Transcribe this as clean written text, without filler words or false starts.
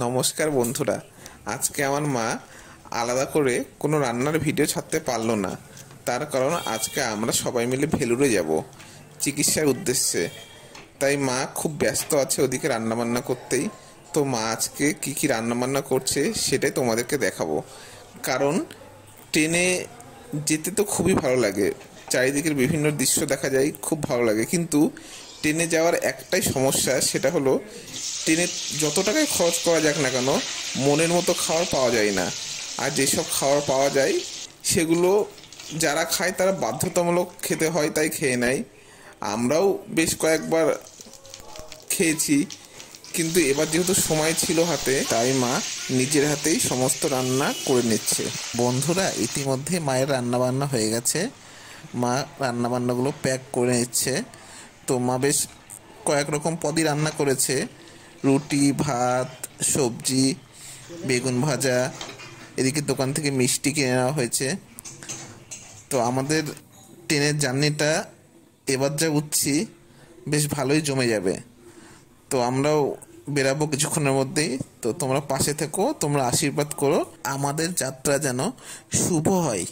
নমস্কার বন্ধুরা। আজকে আমার মা আলাদা করে কোনো রান্নার ভিডিও ছাড়তে পারলো না। তার কারণ আজকে আমরা সবাই মিলে ভেলুরে যাব চিকিৎসার উদ্দেশ্যে। তাই মা খুব ব্যস্ত আছে ওদিকে রান্নাবান্না করতেই। তো মা আজকে কি কি রান্নাবান্না করছে সেটাই তোমাদেরকে দেখাবো। কারণ ট্রেনে যেতে তো খুবই ভালো লাগে, চারিদিকের বিভিন্ন দৃশ্য দেখা যায়, খুব ভালো লাগে। কিন্তু ট্রেনে যাওয়ার একটাই সমস্যা, সেটা হলো ট্রেনে যত টাকায় খরচ করা যাক না কেন মনের মতো খাবার পাওয়া যায় না। আর যেসব খাবার পাওয়া যায় সেগুলো যারা খায় তারা বাধ্যতামূলক খেতে হয়, তাই খেয়ে নেয়। আমরাও বেশ কয়েকবার খেয়েছি, কিন্তু এবার যেহেতু সময় ছিল হাতে, তাই মা নিজের হাতেই সমস্ত রান্না করে নিচ্ছে। বন্ধুরা, ইতিমধ্যে মায়ের রান্না বান্না হয়ে গেছে। মা রান্না বান্নাগুলো প্যাক করে নিচ্ছে। তো মা বেশ কয়েক রকম পদই রান্না করেছে: রুটি, ভাত, সবজি, বেগুন ভাজা। এদিকে দোকান থেকে মিষ্টি কিনে নেওয়া হয়েছে। তো আমাদের ট্রেনের জার্নিটা এবার যা উঠছি বেশ ভালোই জমে যাবে। তো আমরাও বেরাবো কিছুক্ষণের মধ্যেই। তো তোমরা পাশে থেকো, তোমরা আশীর্বাদ করো আমাদের যাত্রা যেন শুভ হয়।